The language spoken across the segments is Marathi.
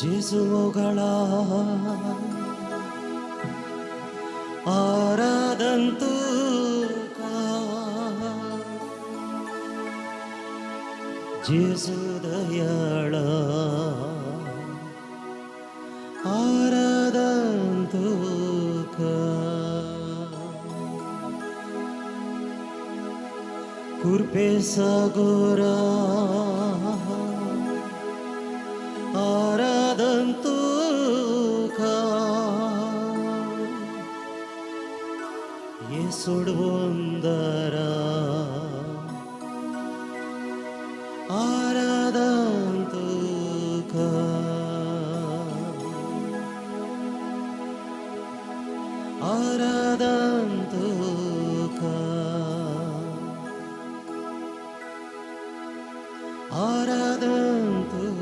जेजुमुಗಳ आराधंतुका जेसु दयाळ आराधंतुका कृपे सागोरा आराधंतुका येसुडवंदरा आराधंतुका आराधंतुका आराधंतुका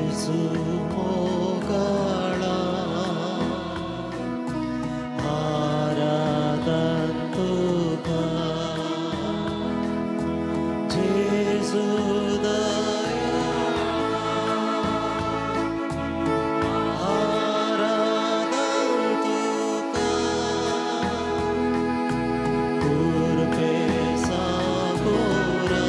जेजुमुಗಳ आराधंतुका जेसु आराधंतुका कृपे सागोरा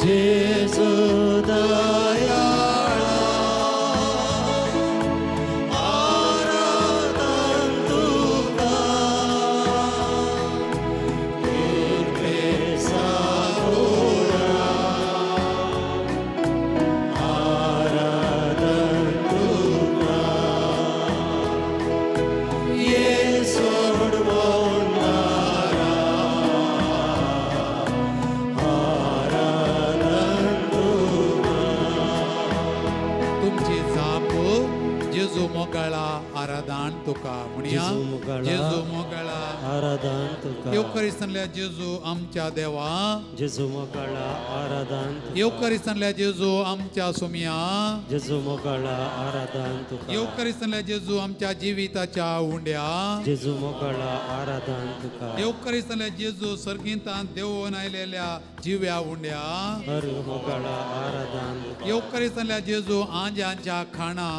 जेसु दयाळ आराधंतुका जेजू मोगळा आराधन तुका म्हणया जेजू मोगळा जेजू मोगळा आराधन तुका येवकारिस्तांतल्या जेजू आमच्या देवा जेजू मोगळा आराधन तुका येवकारिस्तांतल्या जेजू आमच्या सुमिया जेजू मोगळा आराधन तुका येवकारिस्तांतल्या जेजू आमच्या जिविताच्या उंड्या जेजू मोगळा आराधन तुका येवकारिस्तांतल्या जेजू सर्गिंतान देवून आयलेल्या जिव्या उंड्या हर मोगळा आराधन तुका येवकारिस्तांतल्या जेजू आंजांच्या खाणा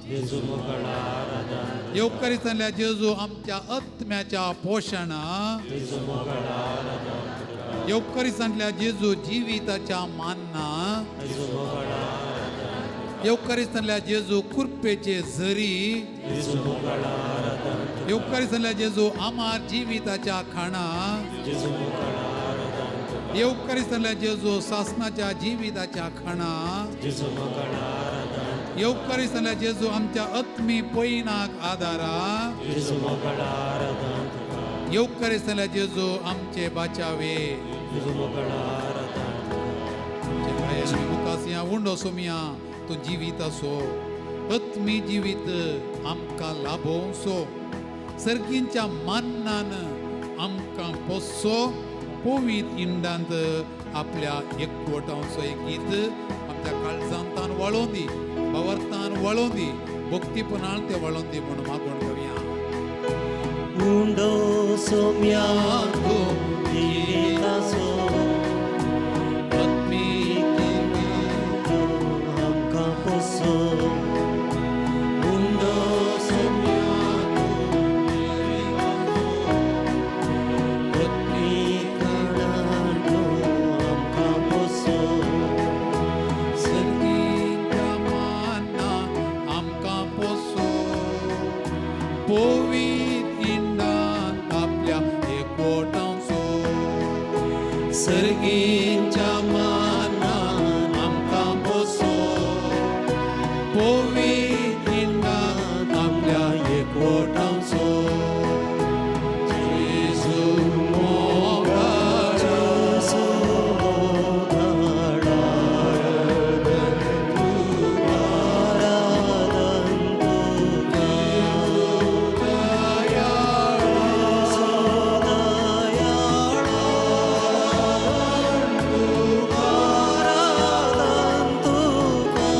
जेजू मोगळा आराधन येवकारिस्तांतल्या जेजू आमच्या आत्म्याच्या पोषणा जेजू मोगळा आराधन तुका येवकारिस्तांतल्या जेजू जिविताच्या मान्ना जेजू मोगळा आराधन येवकारिस्तांतल्या जेजू कुरपेचे झरी जेजू मोगळा आराधन तुका येवकारिस्तांतल्या जेजू आमार जिविताच्या खाणा जेजू मोगळा आराधन तुका येवकारिस्तांतल्या जेजू सासनाच्या जिविताच्या खाणा जेजू मोगळा आराधन येवकारिस्तांतल्या जेजू आमच्या आत्मी पयनाक आदारा जेजू मोगळा आराधन तुका येवकारिस्तांतल्या जेजू आमचे बाचावे जेजू मोगळा आराधन मुखासिया उंडो सोमिया तो जिवीत असो आत्मी जिवीत आमकां लाभोवसो सर्गींच्या मान्नान आमकां पोसो पोवीत इंडांत आपल्या एकवटांचो एक गीत आमच्या काळजांतान वळोवन दी भावार्थान वळोवन दी भक्तीपणान ते वळोवन दी म्हणून मागोण घेवया उंडो सोम्या तो जिविताचो आत्मी आमकां पोसो उंडो सोम्या आत्मी काळान तो आमकां पोसो सर्गीच्या मान्ना आमकां पोसो पोवीत इंडांत आपल्या एकवटांचो सर्गीच्या मानान आमकां पोसो पोवीत इंडांत आपल्या एकवटांचो जेजू मोगळा आराधन तुका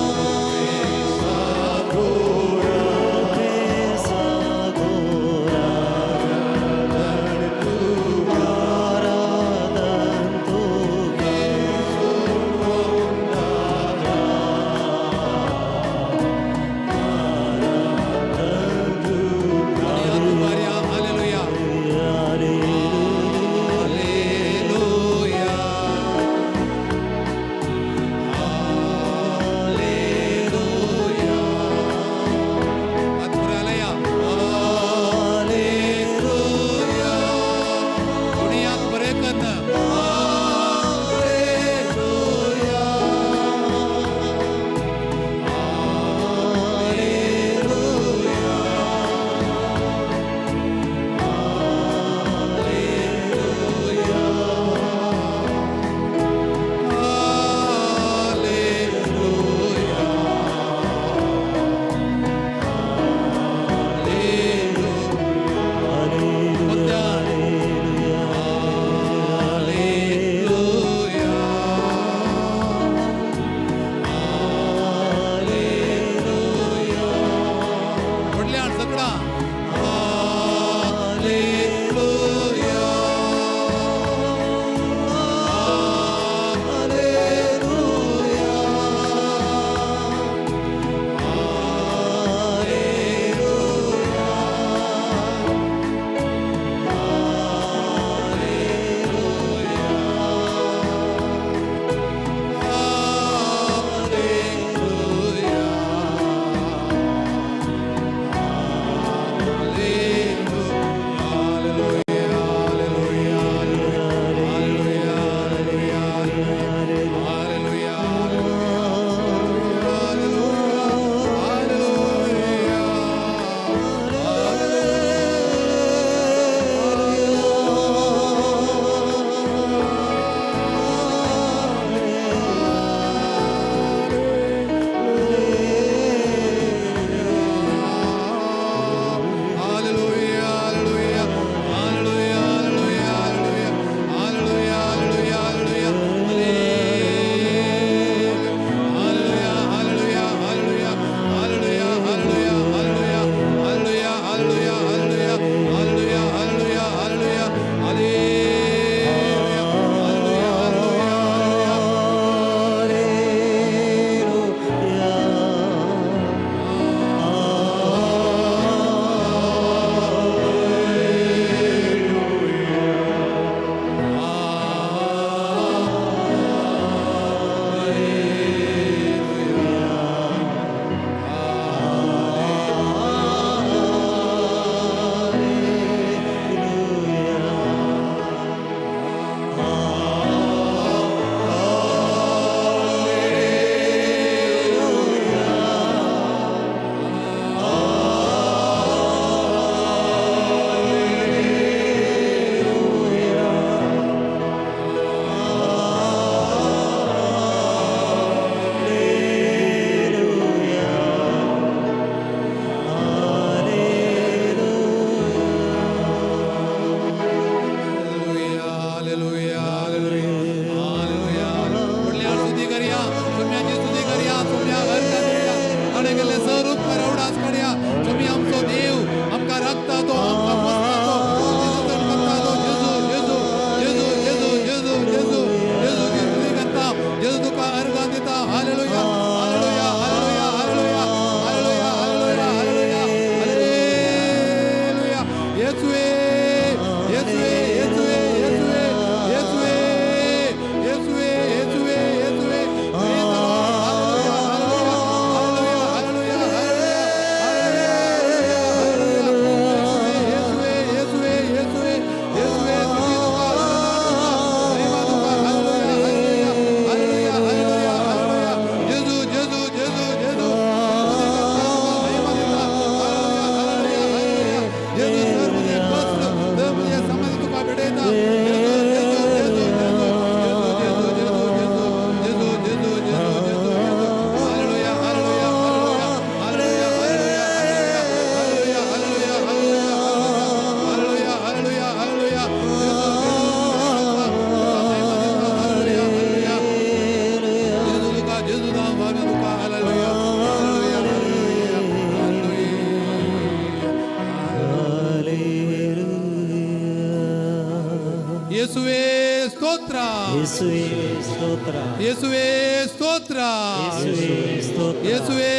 ಯೇಸುವೇ ಸ್ತೋತ್ರ ಯೇಸುವೇ ಸ್ತೋತ್ರ ಯೇಸುವೇ ಸ್ತೋತ್ರ ಯೇಸುವೇ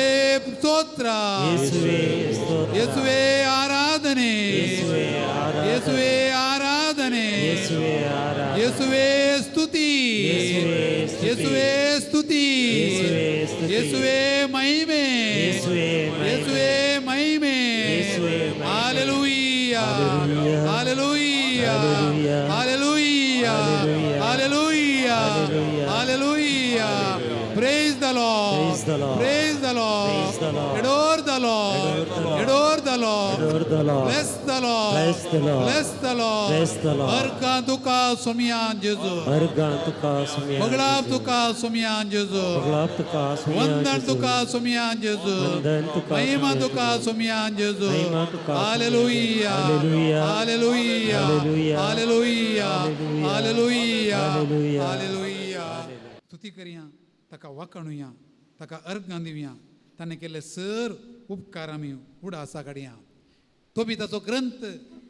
ಸ್ತೋತ್ರ ಯೇಸುವೇ ಸ್ತೋತ್ರ ಯೇಸುವೇ ಆರಾಧನೆ ಯೇಸುವೇ ಆರಾಧನೆ ಯೇಸುವೇ ಆರಾಧನೆ ಯೇಸುವೇ ಆರಾಧನೆ ಯೇಸುವೇ ಸ್ತುತಿ ಯೇಸುವೇ ಸ್ತುತಿ ಯೇಸುವೇ ಸ್ತುತಿ ಯೇಸುವೇ ಸ್ತುತಿ ಯೇಸುವೇ ಮಹಿಮೆ ಯೇಸುವೇ ಮಹಿಮೆ ಯೇಸುವೇ ಮಹಿಮೆ ಯೇಸುವೇ ಮಹಿಮೆ Hallelujah Hallelujah Hallelujah Hallelujah Hallelujah Hallelujah Hallelujah Praise the Lord Praise the Lord. Praise the Lord Praise the Lord. Adore the Lord Adore the Lord. Adore the Lord Adore the Lord. Bless the Lord Bless the Lord. Bless the Lord Bless the Lord. Arkan tuka sumiyan Jesu Argan tuka sumyan Maglap tuka sumiyan Jesu Maglap tuka sumyan Vandan tuka sumiyan Jesu Vandan tuka Mahima sumyan tuka sumiyan Jesu Mahima tuka Hallelujah Hallelujah. Hallelujah Hallelujah. Hallelujah Hallelujah. Hallelujah Hallelujah. Hallelujah स्तुति करिया तका वाकणुया तका अर्घ गांदिव्या ताने केले सर उपकार आमी उडासा काडया तो बी ताचो ग्रंथ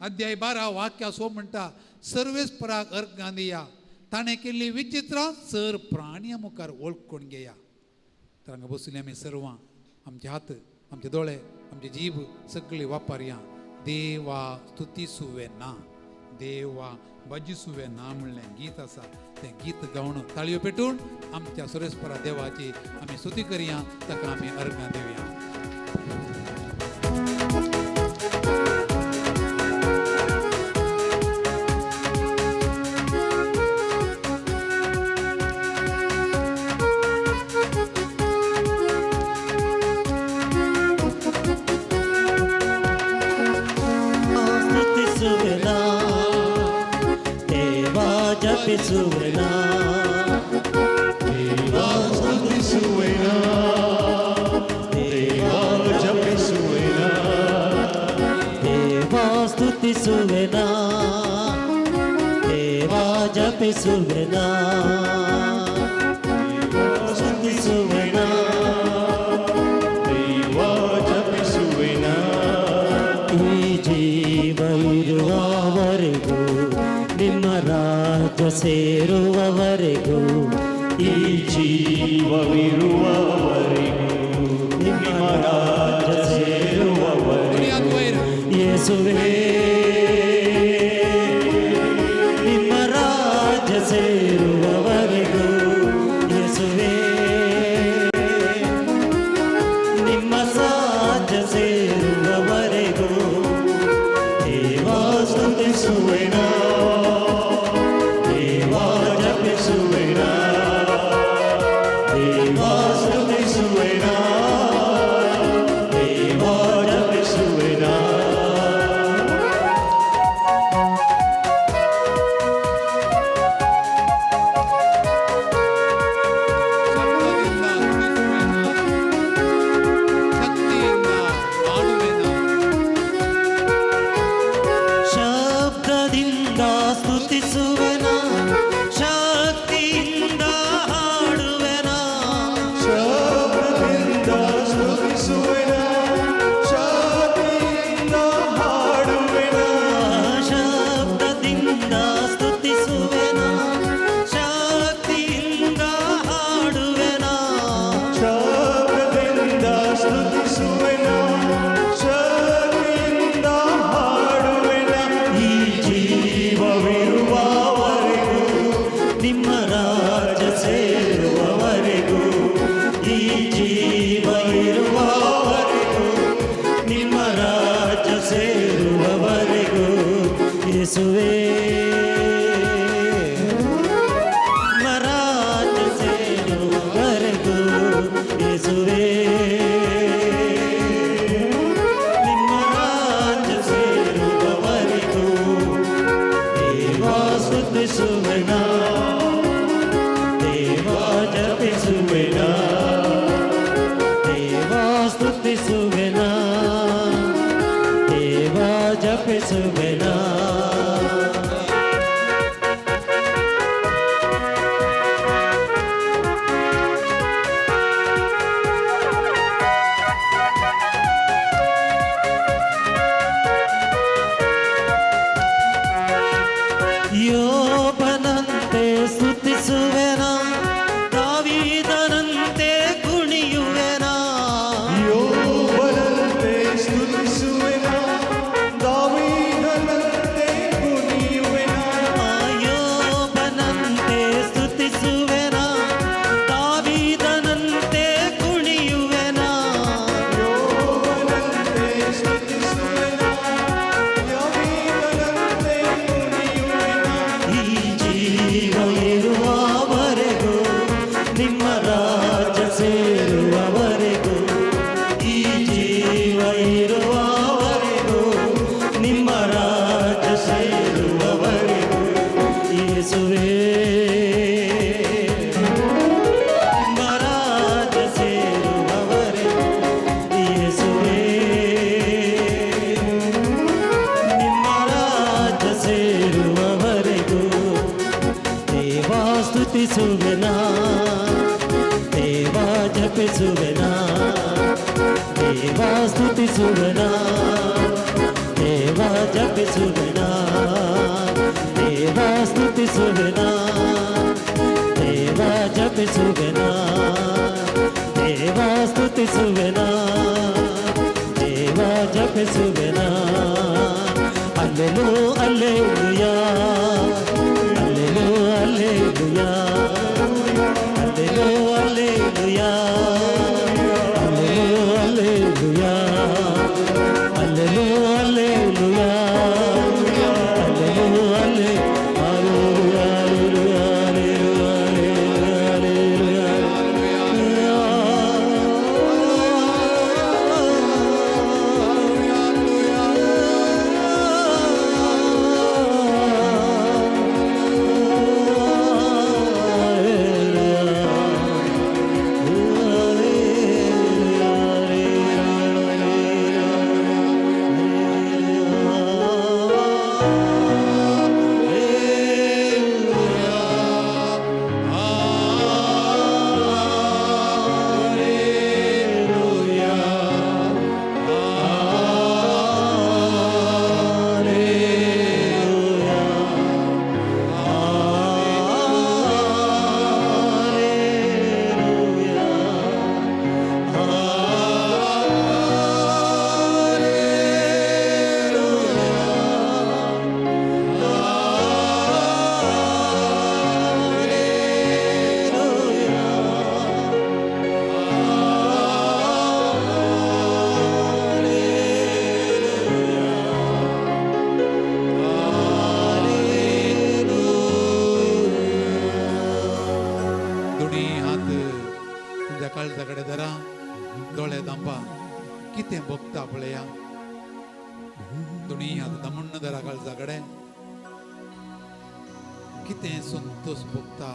अध्याय 12 वाक्या सो म्हणटा सर्वेस पराक अर्घ गांदिया ताणे केल्ली विचित्रां सर प्राण्या मुखार ओळखून घेया तर हांगा बसुली आमी सर्वां आमचे हात आमचे दोळे आमचे जीभ सगळी वापरया देवा स्तुती सुवे ना देवा भजिसुवे ना म्हणलें गीत आसा तें गीत गावन ताळयो पेटून आमच्या सुरेस्परा देवाची आमी स्तुती करया ताका आमी अर्घां दिवया ಸ್ತುತಿಸುವೆನಾ ದೇವಾ ಜಪಿಸುವೆನಾ ದೇವಾ ಸ್ತುತಿಸುವೆನಾ ದೇವಾ ಜಪಿಸುವೆನಾ ದೇವಾ ಸ್ತುತಿಸುವೆನಾ ದೇವಾ ಜಪಿಸುವೆನಾ ಸ್ತುತಿಸುವೆನಾ ದೇವಾ ಜಪಿಸುವೆನಾ ಈ ಜೀವ ಇರುವವರೆಗೂ ನಿಮ್ಮ ರಾಜ್ಯ ಸೇರುವವರೆಗೂ ಈ ಜೀವವಿರುವವರೆಗೂ ನಿಮ್ಮ ರಾಜ್ಯ ಸೇರುವವರೆಗೂ ಯೇಸುವೇ ನಿಮ್ಮ ರಾಜ್ಯ ಸೇರುವವರೆಗೂ ಯೇಸುವೇ ನಿಮ್ಮ ರಾಜ್ಯ ಸೇರುವವರೆಗೂ ದೇವಾ ಸ್ತುತಿಸುವೆನಾ ದೇವಾ ಜಪಿಸುವೆನಾ ದೇವಾ ಸ್ತುತಿಸುವೆನಾ ದೇವಾ ಜಪಿಸುವೆನಾ ಶಬ್ದದಿಂದ ಸ್ತುತಿಸುವೆನಾ ಶಬ್ದದಿಂದ ಸ್ತುತಿಸುವೆನಾ ಶಕ್ತಿಯಿಂದ ಹಾಡುವೆನಾ ಶಬ್ದದಿಂದ ಸ್ತುತಿಸುವೆನಾ ಶಕ್ತಿಯಿಂದ ಹಾಡುವೆನಾ ಶಬ್ದದಿಂದ ಸ್ತುತಿಸುವೆನಾ ಶಕ್ತಿಯಿಂದ ಹಾಡುವೆನಾ ಈ ಜೀವವಿರುವವರೆಗೂ ನಿಮ್ಮ ರಾಜ್ಯ ಸೇರುವವರೆಗೂ ಈ ಜೀವ ಇರುವವರೆಗೂ ನಿಮ್ಮ ರಾಜ್ಯ ಸೇರುವವರೆಗೂ ಯೇಸುವೇ ನಿಮ್ಮ ರಾಜ್ಯ ಸೇರುವವರೆಗೂ ಯೇಸುವೇ ನಿಮ್ಮ ರಾಜ್ಯ ಸೇರುವವರೆಗೂ ದೇವಾ ಸ್ತುತಿಸುವೆನಾ ದೇವಾ ಜಪಿಸುವೆನಾ ದೇವಾ ಸ್ತುತಿಸುವೆನಾ ದೇವಾ ಜಪಿಸುವೆನಾ ಯೋಬನಂತೆ ಸ್ತುತಿಸುವೆನಾ देवा स्तुती सुवना देवा जप सुवना देवा स्तुती सुवना देवा जप सुवना देवा स्तुती सुवना देवा जप सुवना Alleluia Alleluia Alleluia Alleluia Alleluia Alleluia Alleluia काळजाकडे धरा डोळे दांबा कितें भोगता पळया दोनी हात दामून धरा काळजाकडे कितें संतोष भोगता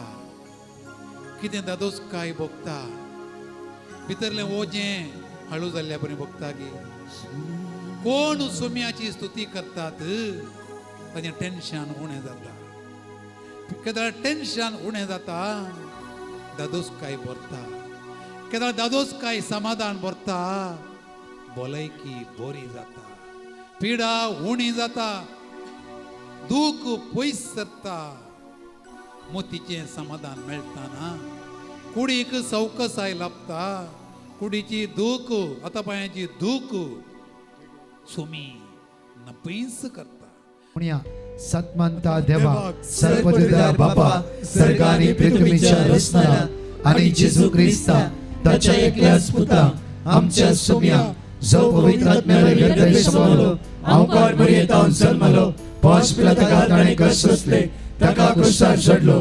कितें दादोसकाय भोगता भितरले ओजें हळू जाल्ल्या बरें भोगता की कोण सोम्याची स्तुती करतात ताचें टेन्शन उणें जाता केदार टेन्शन उणें जाता दादोसकाय भरता केदार दादोसकाय समाधान भरता भलायकी बरी जाता पिडा उणी जाता दूख पयस सरता मोतीचें समाधान मेळटाना कुडीक सवकसाय लाभता कुडीची दूख आतापायांची दूख सोमी नपयस करता पुण्या सत्मंता देवा सर्वपिता बापा सर्ग आणि पृथ्वीच्या रचणारा आणि जेजू ख्रिस्ता ताच्या एकल्याच पुता आमच्या सोम्या जो पवित्र आत्म्याने हृदय समावलो अवकार मरियेतान जन्मलो पांच पिला ताका ताणे कष्ट सोसले ताका क्रुसार चढलो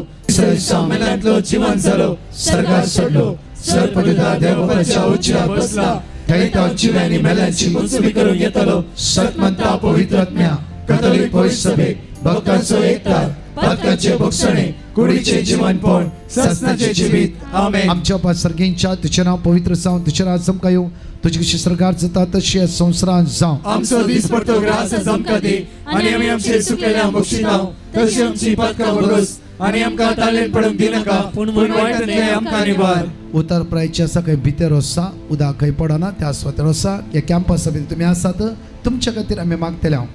सामेलांतलो जीवन जालो सर्गार चढलो सर्वपिता देवाच्या उच्चार बसला थंय तो जिव्यांनी मेल्यांची मुक्ती करून येतलो सत्मंता पवित्र आत्म्या कॅथोलिक पवित्र सभे भक्तांचो एकता पातकाचे भक्षणे कुडीचे जीवनपण ससनाचे जीवित आमेन आमच्या पासर्गींच्या तुझे नाव पवित्र जावं तुझे राज चमका येवं तुझी कशी सरकार जाता तशी संवसारांत जावं आमचो दीस पडतो ग्रास चमका दी आनी आमी आमचे सुकेल्या बक्षितांव तशी आमची पातकां भरोस आनी आमकां ताळेन पडूंक दिनाका पूण वायटांतले आमकां निवार उतर प्रायचे आसा खंय भितर आसा उदा खंय पडना त्या स्वातर आसा ह्या कॅम्पस सभेत तुमी आसात तुमच्या खातीर आमी मागतले हांव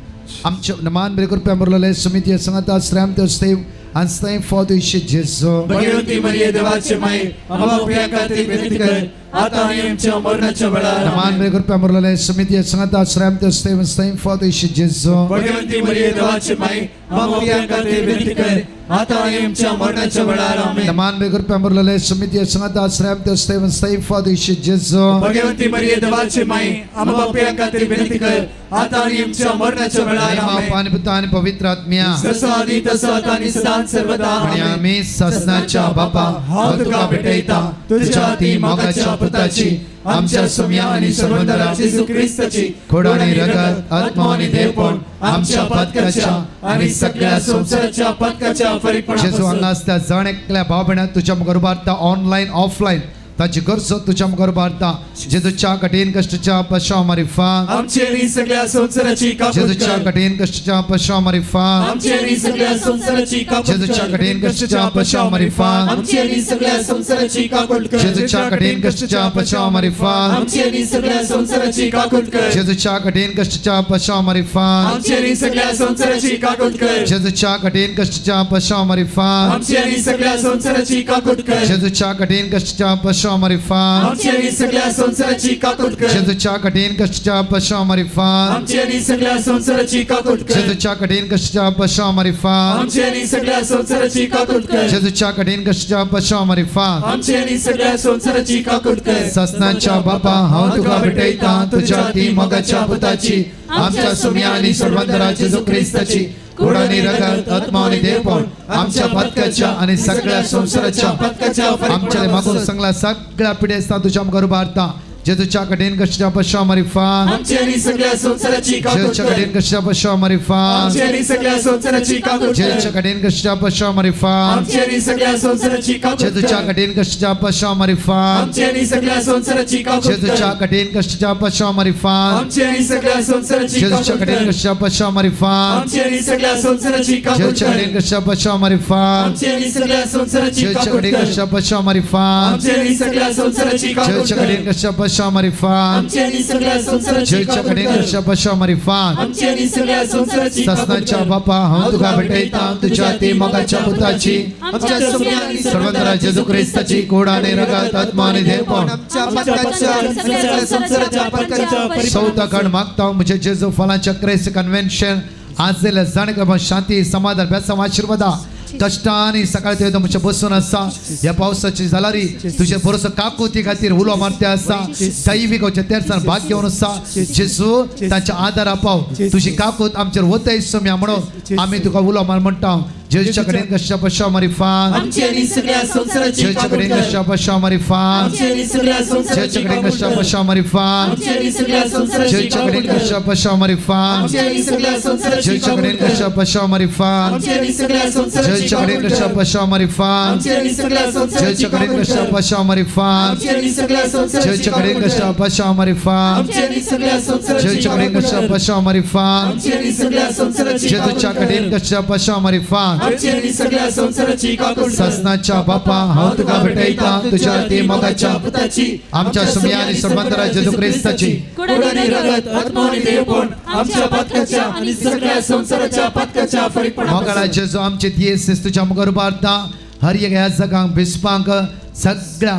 आमचे नमान बरे करपी आमरलेले समिती सांगाता श्राम ते स्तेव and thank for the Jesu. Bhagwanti मरिये देवाचे माई आम्हा खातीर विनंती कर आता आनी आमच्या मरणाच्या वेळार नमान बरे करपी आमरलेले समिती सांगाता श्राम ते स्तेव and thank for the Jesu. Bhagwanti मरिये देवाचे माई आम्हा खातीर विनंती कर आता आनी आमच्या मरणाच्या वेळार आमेन नमान बरे करपी आमरलेले समिती सांगाता श्राम ते स्तेव and thank for the Jesu. Bhagwanti मरिये देवाचे माई आम्हा खातीर विनंती कर आता आनी आमच्या मरणाच्या वेळार आमेन पाणी पिता आणि पवित्र आत्म्या जसो आदी तसो आता आनी सदां सर्वदा आणि आम्ही ससनाच्या बापा हांव तुका भेटयता तुझ्या ती मोगाच्या पुताची आमच्या सोम्या आणि सर्वंतराची जेजू ख्रिस्ताची खोड आणि रगत आत्मा आणि देवपण आमच्या पातकाच्या आणि सगळ्या संसाराच्या पातकाच्या जेजू परिपूर्ण हांगा असता जण एकल्या भाव भयणां तुझ्या बरोबर ऑनलाईन ऑफलाईन ताची गरजो तुझ्या मुखार उबारता जेजूच्या कठीण कश्टाच्या पश्चाव मारिफात आमचे नी सगळ्या संसाराची काकूट जेजूच्या कर कठीण कश्टाच्या पश्चाव मारिफात आमचे नी सगळ्या संसाराची काकूट जेजूच्या कर कठीण कश्टाच्या पश्चाव मारिफात आमचे नी सगळ्या संसाराची काकूट कर जेजूच्या कठीण कश्टाच्या पश्चाव मारिफात आमचे नी सगळ्या संसाराची काकूट कर जेजूच्या कठीण कश्टाच्या पश्चाव मारिफात आमचे नी सगळ्या संसाराची काकूट कर जेजूच्या कठीण कश्टाच्या पश्चाव मारिफात आमचे नी सगळ्या संसाराची काकूट कर जेजूच्या कठीण कश्टाच्या पश्चाव मारिफात आमचे नी सगळ्या संसाराची काकूट कर जेजूच्या कठीण कश्टाच्या पश्चाव मारिफात आमचे नी सगळ्या संसाराची काकूट कर जेजूच्या कठीण कश्टाच्या पश्चाव मारिफात आमचे नी सगळ्या संसाराची काकूट कर जेजूच्या कठीण कश्टाच्या पश्चाव मारिफात आमचे नी सगळ्या संसाराची काकूट कर ससनाच्या बापा हांव तुका भेटयता तुझ्या ती मोगाच्या पुताची आमच्या सुम्या आणि सर्वंतरा जेजू क्रिस्ताची कूड आणि रगत आत्मा आणि देवपण आमच्या पदकाच्या आणि सगळ्या संसाराच्या पदकाच्या आमच्या मागून सगळ्या सगळ्या पिढ्यास्ता तुझ्या मुखार उबारता जेजूच्या कठीण कश्टाच्या पश्चाव मारिफात आमचे नी सगळ्या संसाराची काकूट जेजूच्या कर कठीण कश्टाच्या पश्चाव मारिफात आमचे नी सगळ्या संसाराची काकूट कर जेजूच्या कठीण कश्टाच्या पश्चाव मारिफात आमचे नी सगळ्या संसाराची काकूट जेजूच्या कर कठीण कश्टाच्या पश्चाव मारिफात आमचे नी सगळ्या संसाराची काकूट जेजूच्या कर कठीण कश्टाच्या पश्चाव मारिफात आमचे नी सगळ्या संसाराची जेजूच्या काकूट कठीण कर कश्टाच्या पश्चाव मारिफात आमचे नी सगळ्या संसाराची काकूट जेजूच्या कर कठीण कश्टाच्या पश्चाव मारिफात आमचे नी सगळ्या संसाराची जेजूच्या काकूट कठीण कर कश्टाच्या पश्चाव मारिफात आमचे नी सगळ्या संसाराची काकूट जेजूच्या कठीण कर कश्टाच्या पश्चाव मारिफात आमचे नी सगळ्या संसाराची जेजूच्या काकूट कठीण कर कश्टाच्या पश्चाव मारिफात आमचे नी सगळ्या संसाराची काकूट ससनाच्या कर बापा हांव तुका भेटयता तुझ्या ती मोगाच्या पुताची आमच्या सुम्या आणि सर्वंतरा जेजू क्रिस्ताची कूड आणि रगत आत्मा आणि देवपण आमच्या पदकाच्या आणि सगळ्या संसाराच्या पदकाच्या चौथा कण मागता म्हणजे जेजू फलांच्या क्राइस्ट कन्व्हेन्शन आज दिल्या जाणकर शांती समाधान बेसम आशीर्वादा कष्टाने सकाळी ते तुमच्या बसून असा या पावसाची जालारी तुझे बरोस काकुती खातीर उलो मारते असा दैविक तेरसान भाग घेऊन असा जेजू तांच्या आदार पाव तुझी काकूत आमचेर वतय सम्या म्हणून आम्ही तुका उलो मार म्हणटा जेजूच्या कडेन कशा पश्चाव मारिफात आमचे नी सगळ्या संसाराची जेजूच्या काकूट कडेन कर कशा पश्चाव मारिफात आमचे नी सगळ्या संसाराची जेजूच्या कडेन काकूट कशा कर पश्चाव मारिफात आमचे नी सगळ्या संसाराची जेजूच्या कडेन काकूट कर कशा पश्चाव मारिफात आमचे नी सगळ्या संसाराची जेजूच्या कडेन काकूट कशा कर पश्चाव मारिफात आमचे नी सगळ्या संसाराची जेजूच्या कडेन काकूट कशा कर पश्चाव मारिफात आमचे नी सगळ्या संसाराची जेजूच्या कडेन काकूट कशा कर पश्चाव मारिफात आमचे नी सगळ्या संसाराची जेजूच्या कडेन काकूट कशा कर पश्चाव मारिफात आमचे नी सगळ्या संसाराची जेजूच्या कडेन काकूट कशा कर पश्चाव मारिफात आमचे नी सगळ्या संसाराची जेजूच्या काकूट कडेन कर कशा पश्चाव मारिफात आमचे नी सगळ्या संसाराची काकूट कर ससनाच्या बापा हांव तुका भेटयता तुझ्या ती मोगाच्या पुताची आमच्या सुम्या आणि सर्वंतरा जेजू क्रिस्ताची कूड आणि रगत आत्मा आणि देवपण आमच्या पदकाच्या आणि सगळ्या संसाराच्या पदकाच्या फळीपणा मोगाळा जेजू आमचे दियेस तुझ्या मुखार उबारता हर एक ह्या जगांक बिस्पांक सगळ्या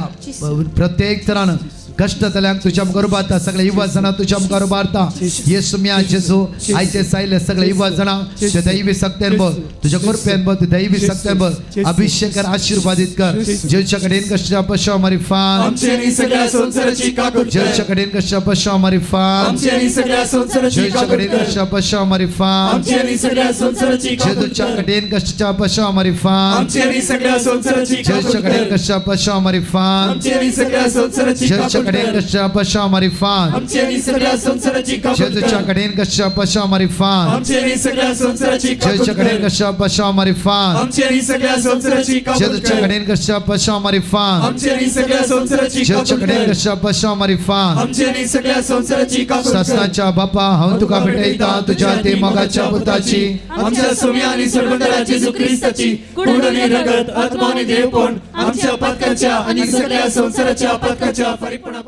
प्रत्येक तरान कष्ट जाल्यांक तुझ्या मुखार उबारता सगळे युवा जाणां तुझ्या मुखार उबारता येसू म्या जेजू आयचे सायले सगळे युवा जाणां ते दैवी सक्तेन बोल तुझ्या कृपेन बोल दैवी सक्तेन बोल अभिषेक कर आशीर्वादित कर जेजूच्या कडेन कशा पश्चाव मारिफात आमचे नी सगळ्या संसाराची काकूट कर जेजूच्या कडेन कशा पश्चाव मारिफात आमचे नी सगळ्या संसाराची जेजूच्या काकूट कडेन कर कशा पश्चाव मारिफात आमचे नी सगळ्या संसाराची काकूट जेजूच्या कर कडेन कशा पश्चाव मारिफात आमचे नी सगळ्या संसाराची काकूट जेजूच्या कडेन कर कशा पश्चाव मारिफात आमचे नी सगळ्या संसाराची जेजूच्या काकूट कडेन कर कशा पश्चाव मारिफात आमचे नी सगळ्या संसाराची काकूट जेजूच्या कर कडेन कशा पश्चाव मारिफात आमचे नी सगळ्या संसाराची काकूट जेजूच्या कडेन कर कशा पश्चाव मारिफात आमचे नी सगळ्या संसाराची काकूट जेजूच्या कर कडेन कशा पश्चाव मारिफात आमचे नी सगळ्या संसाराची जेजूच्या काकूट कडेन कर कशा पश्चाव मारिफात आमचे नी सगळ्या संसाराची काकूट कर ससनाच्या बापा हांव तुका भेटयता तुझ्या ते मोगाच्या पुताची आमच्या सुम्या आणि सर्वंतरा जेजू क्रिस्ताची कूड आणि रगत आत्मा आणि देवपण आमच्या पदकाच्या आणि सगळ्या संसाराच्या पदकाच्या फळीपणा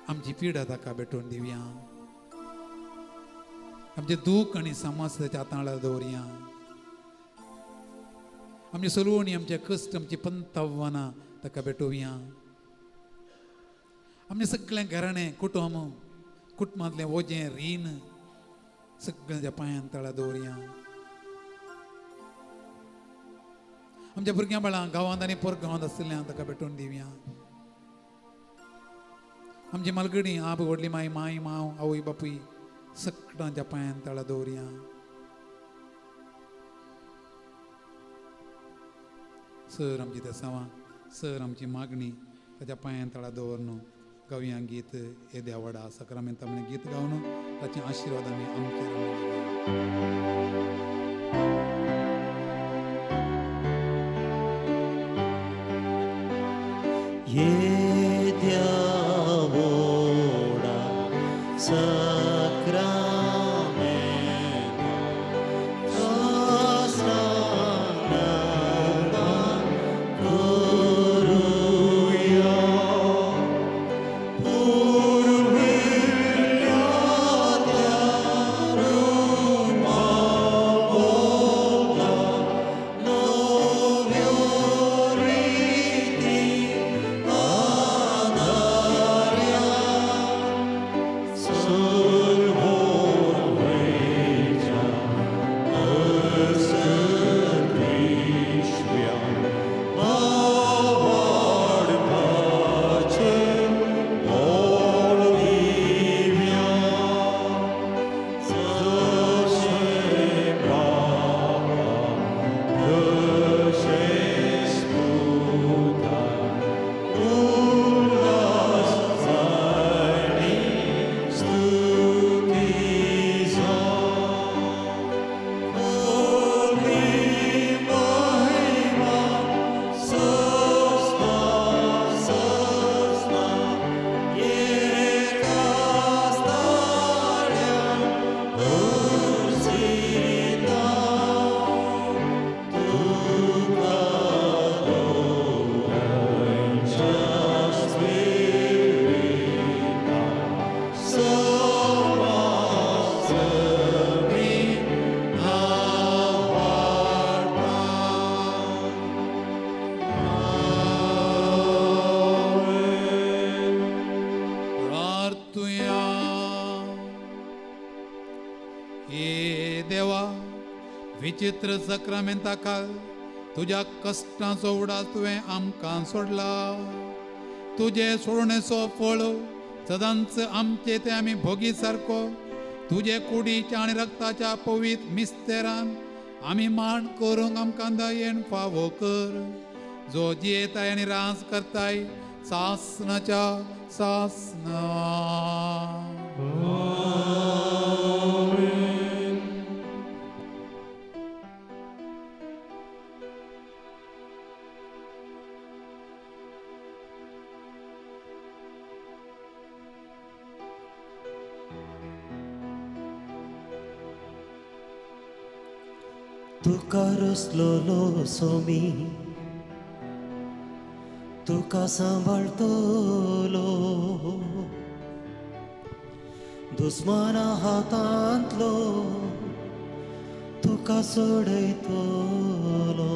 आमची पिढा ताका भेटून दिवया आमचे दूख आणि समस्या हाताळा दवरया आमची सलवणी आमचे कश्ट आमची पंताव्वाना ताका भेटोवया आमचे सगळें घराणें कुटुंब कुटुंबांतलें ओजें रीण सगळ्यांच्या पांयान तळा दवरया आमच्या भुरग्यां बाळांक गांवांत आनी परगांवांत आसतल्यांक ताका भेटून दिवया आमची मलगडी आप व्हडली माय माय माव आवय बापूय सगळ्यांच्या पांयान तळा दवरया सर आमची तेसावां सर आमची मागणी ताच्या पांयान तळा दवरन गावया गीत हे देवाडा सक्रामेंत आमी गीत गावन ताचे आशिर्वाद आमी आमचेर Yediavoda sacramento Sasanama Guruya विचित्र सक्रमेंताका तुझ्या कष्टांचो उडास तुवें आमकां सोडला. तुझे सोडणेचो फळ सदांच आमचे ते आमी भोगी सारको तुझे कुडीच्या आनी रक्ताच्या पवित्र मिस्तेरान आमी माण करूंक आमकां दयेन फावो कर. जो जियेताय आनी रास करताय सासनाच्या सासना. तुका रुसलोलो सोमी तुका सांबाळतलो दुस्माना हातांतलो तुका सोडयतलो.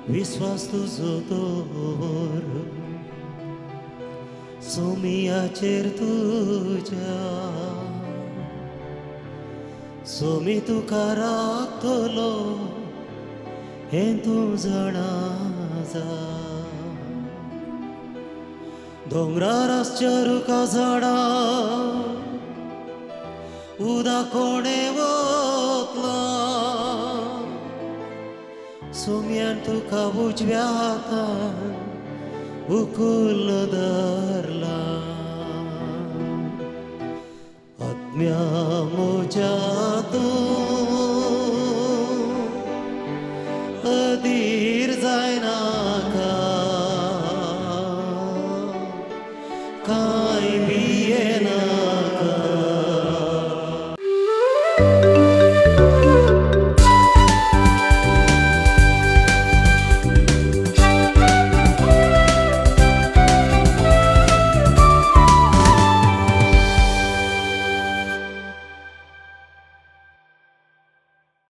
विश्वास तुजो दवर सोमियाचेर तुज्या सोमी तुका राखतलो हें तूं जाणा जा. दोंगरार आसच्या रुखा झाडां उदक कोणे वतला सोम्यान तुका उजव्या हातान उखूल धरला. आत्म्या